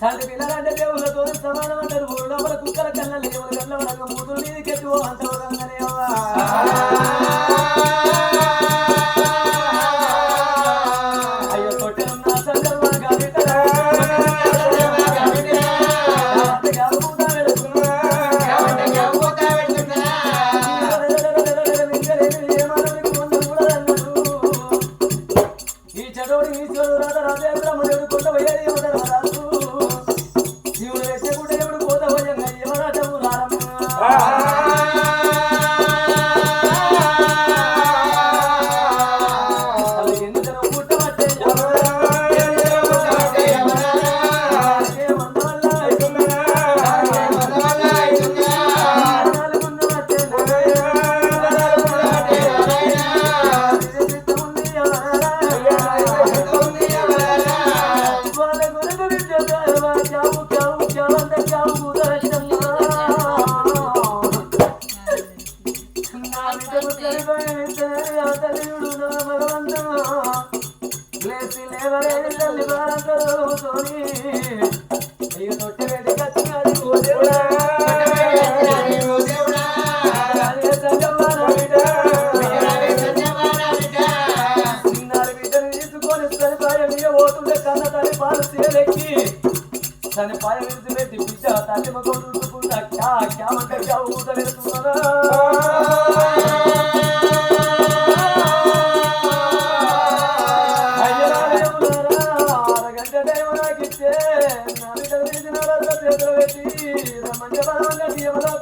సంటి పిల్లలంటే దేవుళ్ళతో సమానం అంటారు లోపల కుక్కల కళ్ళ లేవుల కళ్ళ మూతులు మీదకి ఎక్కువ అంత అయ్యో తొట్టెలున్న సందర్భం కాబిట్టరా ఈ చదవుడు ఈ చదువు రాధ రాజేంద్ర దేవుడు కొండ పోయేది రాజు దేవుడు వేసేకుంటే దేవుడు పోత భయంగా ఏమనటము తన పాయ విడిచిపెట్టి బిడ్డ తల్లి మగ చూసుకుంటా క్యా అంటే క్యా ఊదలేస్తున్నా అరగంట టైం నాకిచ్చే నా బిడ్డ చేసిన చేతులు పెట్టి మంచి బలంగా తీయమలో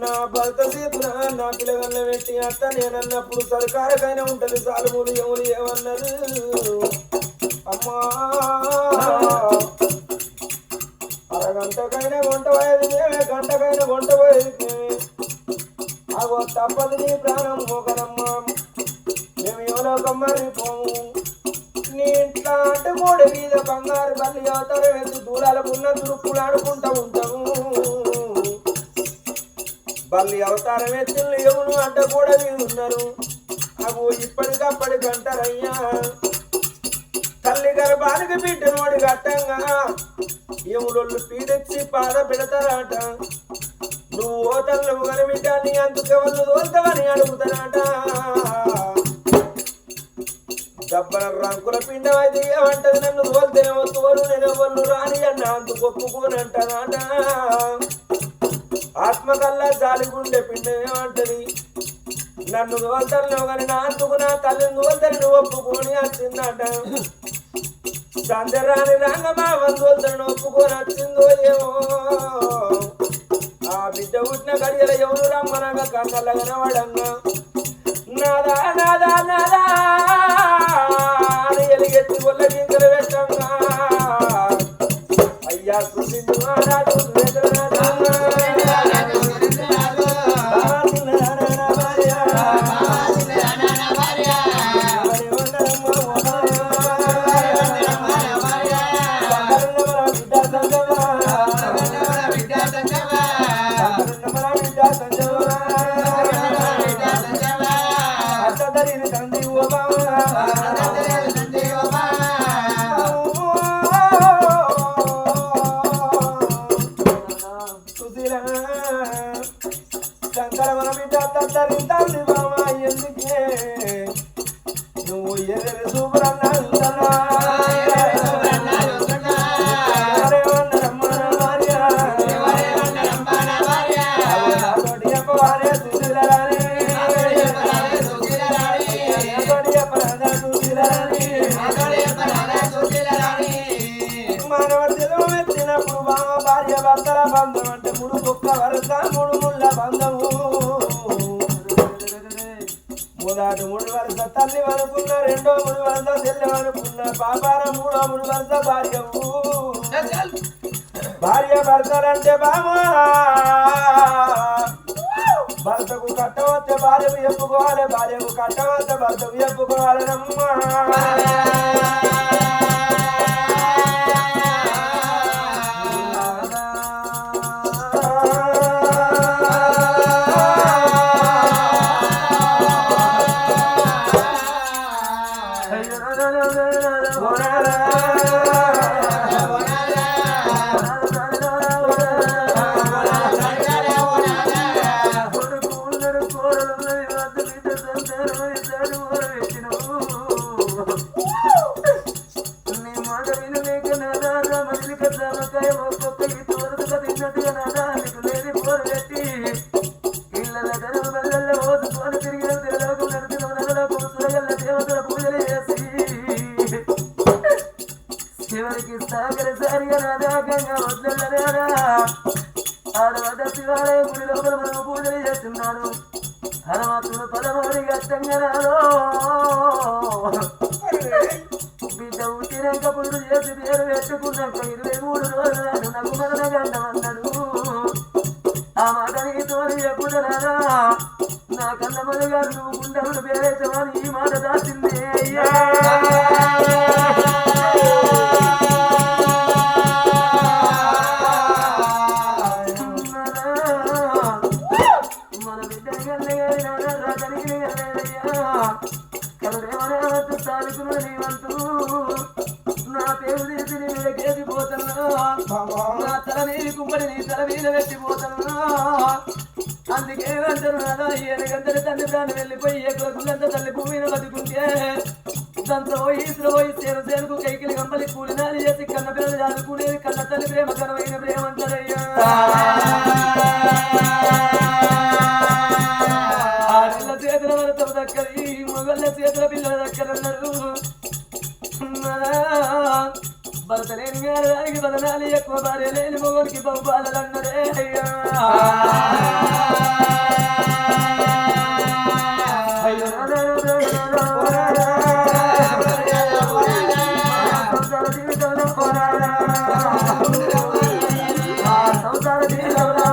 నా భర్త సేపున నా పిల్లగన్న పెట్టి అత్త నేనన్నప్పుడు సర్కారుకైనా ఉంటది సాలుములు ఎవరు ఏమన్నారు అమ్మా అరగంటకైనా వంట పోయేది మేమే గంటకైనా వంట పోయేది మేమే అగో తప్పదు నీ ప్రాణం మోకనమ్మా మేము ఎవరోకమ్మరి పోము నీ ఇంట్లో అంటే మూడు మీద బంగారు బల్లి అవుతారు వెళ్తూ దూరాలకు ఉన్న దురుపులు ఆడుకుంటూ ఉంటాము బల్లి అవతారం ఎత్తులు ఎవరు అంట కూడా ఉన్నారు అవు ఇప్పటికప్పటికి అంటారయ్యా తల్లి గర్భానికి బిడ్డ నోడి గట్టంగా ఎవరు పీడెచ్చి బాధ పెడతారట నువ్వు ఓ తల్లు గని బిడ్డ నీ అందుకెవరు దోల్తావని అడుగుతారట దబ్బల రంకుల పిండం అయితే ఏమంటది నన్ను దోల్తేనేమో తోలు నేను ఎవరు రాని అన్న అందుకు ఒప్పుకోని అంటానట ఆత్మకల్లా జాలిగుండే పిండం ఏమంటది నన్ను దోల్తను కానీ నా అందుకు నా తల్లిని దోల్తని నువ్వు ఒప్పుకొని వచ్చిందట సందరాని రంగమావన్ తోలుతాను ఒప్పుకొని వచ్చిందో ఏమో ఆ బిడ్డ పుట్టిన గడియల ఎవరు రమ్మనగా కన్నల్ల కనవాడన్నా నాదా నాదా నాదా అని ఎలిగెత్తి వల్ల గింకలు పెట్టంగా అయ్యా సుందిందు రాజు శంకరమన బిడ్డ తరింతాంది బామ ఎందుకే నువ్వు ఎర్ర సూపరన్నా భార్య భర్తల బంధం అంటే మూడు కుక్క వరస మూడు ముళ్ళ బంధము మొదటి మూడు వరస తల్లి వరకున్న రెండో మూడు వరస చెల్లి వరకున్న పాపార మూడో మూడు వరస భార్యవు భార్య భర్తలంటే బామా భర్తకు కట్టవస్తే భార్యకు చెప్పుకోవాలి భార్యకు కట్టవస్తే భర్తకు చెప్పుకోవాలి రమ్మా శివరికి సాగర సారిగా నాదాకంగా వద్దలరా ఆడవద్ద శివాలయ గుడి లోపల మనం పూజలు చేస్తున్నాడు హనుమంతుడు పదమూడి కష్టంగా రాదో బిడ్డ ఉట్టినాక పురుడు చేసి పేరు పెట్టుకున్నాక 23 రోజులు నాడు నాకు మరణ గంటమన్నాడు ఆ మాట నీతో చెప్పుదరారా నా కన్న మదగారు నువ్వు గుండెలు పేరేచమని ఈ మాట దాచిందే అయ్యా నా పేరు తీసి నీ కేసిపోతున్నా నా తల నీళ్ళు కుంపడి నీ తల మీద పెట్టిపోతున్నా అందుకే అంటారు నాదా ఏనుగంతటి తండ్రి ప్రాణం వెళ్ళిపోయి గుళ్ళంతా తల్లి భూమిని బతుకుంటే దాంతో ఈసులో పోయి సేనుకు కైకిలి గంపలి కూలినాలు చేసి కన్న పిల్లలు చదువుకునేది కన్న తల్లి ప్రేమ కనమైన ప్రేమ అంటారయ్యా ఆడళ్ళ చేతుల వరతం దక్కది మొగళ్ళ చేతుల పిల్లల దక్కరన్నారు భర్త లేని దానికి బదనాలు ఎక్కువ భార్య లేని మొగోడికి బహుబాలలు అన్నరే అయ్యా అయ్యో సంసార జీవితంలో సంసార జీవితంలో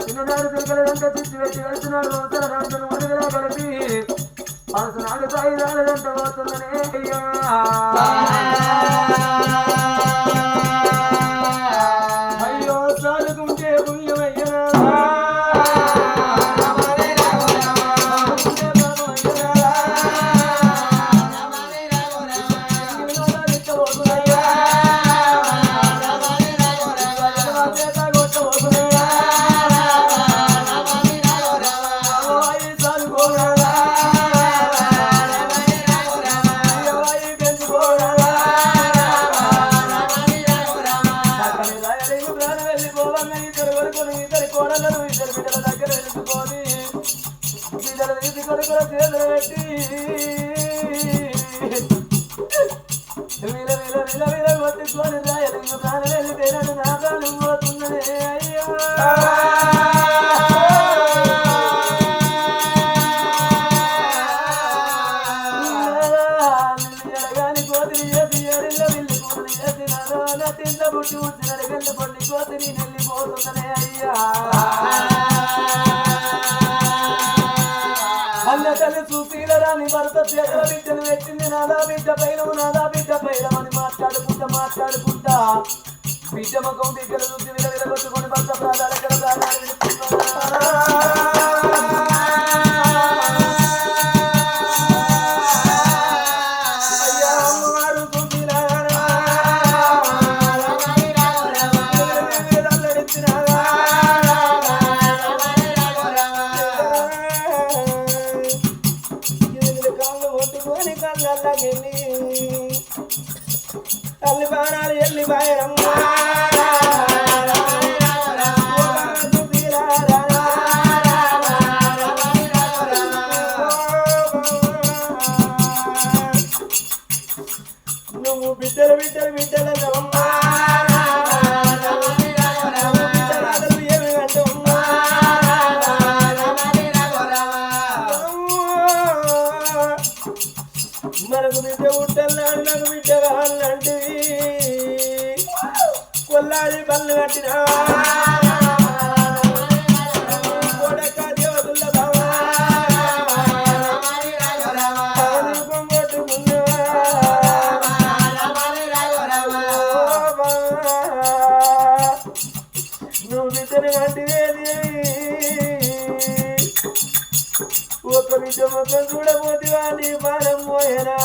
చిన్ననాడు తిరగలేదంటే చిచ్చి పెట్టి వెళ్తున్నాడు సంవత్సరం మనుగలా కలిపి పలసనాడు కాయిదాలంటే పోతుందనే అయ్యా అయ్యో సాలుకుంటే పుణ్యమయ్యా ఇద్దరు బిడ్డల దగ్గర వెళ్తుకొని బిడ్డల తీసి కొడుకుల చేతులు పెట్టి వీల వీల వీల వీల కొట్టుకొని రాయలు ప్రాణం వెళ్ళిపోయినాడు నా ప్రాణం పోతున్నదే అయ్యా పుట్టి వచ్చిన గంట పండి కోసి నేను వెళ్ళిపోతుందనే అయ్యా అన్న తల్లి చూసీలరాని భర్త చేతుల బిడ్డను పెట్టింది నాదా బిడ్డ పైన అని మాట్లాడుకుంటా బిడ్డ ముఖం దగ్గర చూసి విలవిలగొట్టుకొని భర్త ప్రాణాలు తల్లి బాణాలు ఎల్లి బాయరమ్మ నువ్వు బిడ్డలు ఏమి అంటమ్మా మనకు బిడ్డ పుట్టన్నాడు నాకు బిడ్డ కావాలంటే కొల్లాడి పనులు కట్టినా కొడక దేవతుల బావా నువ్వు బిడ్డను కంటివేది ఒక బిడ్డ మొత్తం చూడబోతివా నీ పానం పోయేనా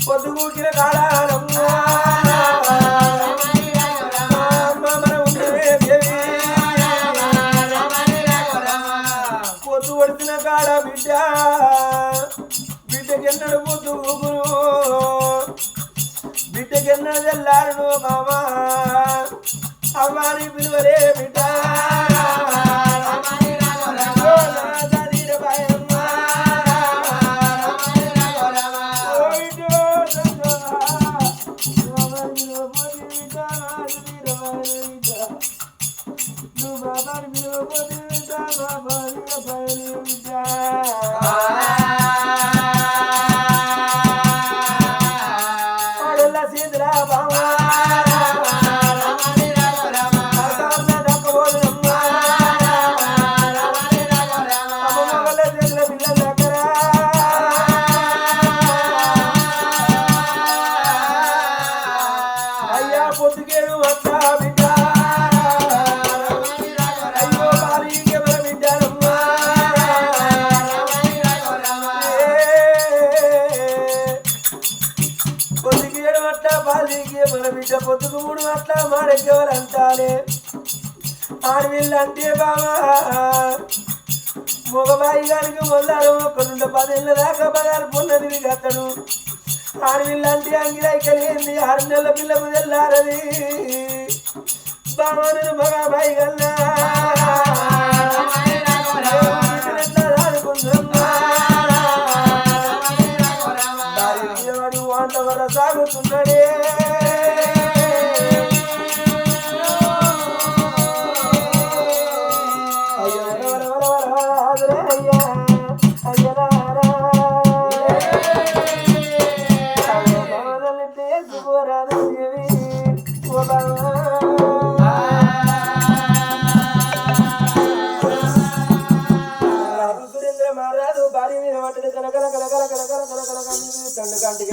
పొద్దుగూకిన కాడాలమ్మా పొద్దు పడుతున్న కాడ బిడ్డకెన్నడు పొద్దు ఊగును బిడ్డకెన్నడు తెల్లారును మామా అమ్మాని పిలువలే బిడ్డ పొద్దుకేడు అట్లా బిడ్డ అయ్యో బాలికే మన బిడ్డలమ్మా పొద్దుకేడు అట్లా బాలికే మన బిడ్డ పొద్దుకు మూడు అట్లా మాడెక్కవరంటారే ఆడవిల్లంటే బావా మగబాయి గారికి మొదలారు ఒక్కడుండ 10 ఏళ్ళ దాకా 16 పొన్నది కత్తడు ఆడవిల్లంటే అంగిరైకలేంది 6 నెలల పిల్లకు తెల్లారది బావను మగబాయి గల్లా వాడు వాంటవర సాగుతున్నాడే సురేంద్ర మహారాజు భార్య మీద పట్టడు కలకల కలకల కలకల కలకల కంటికి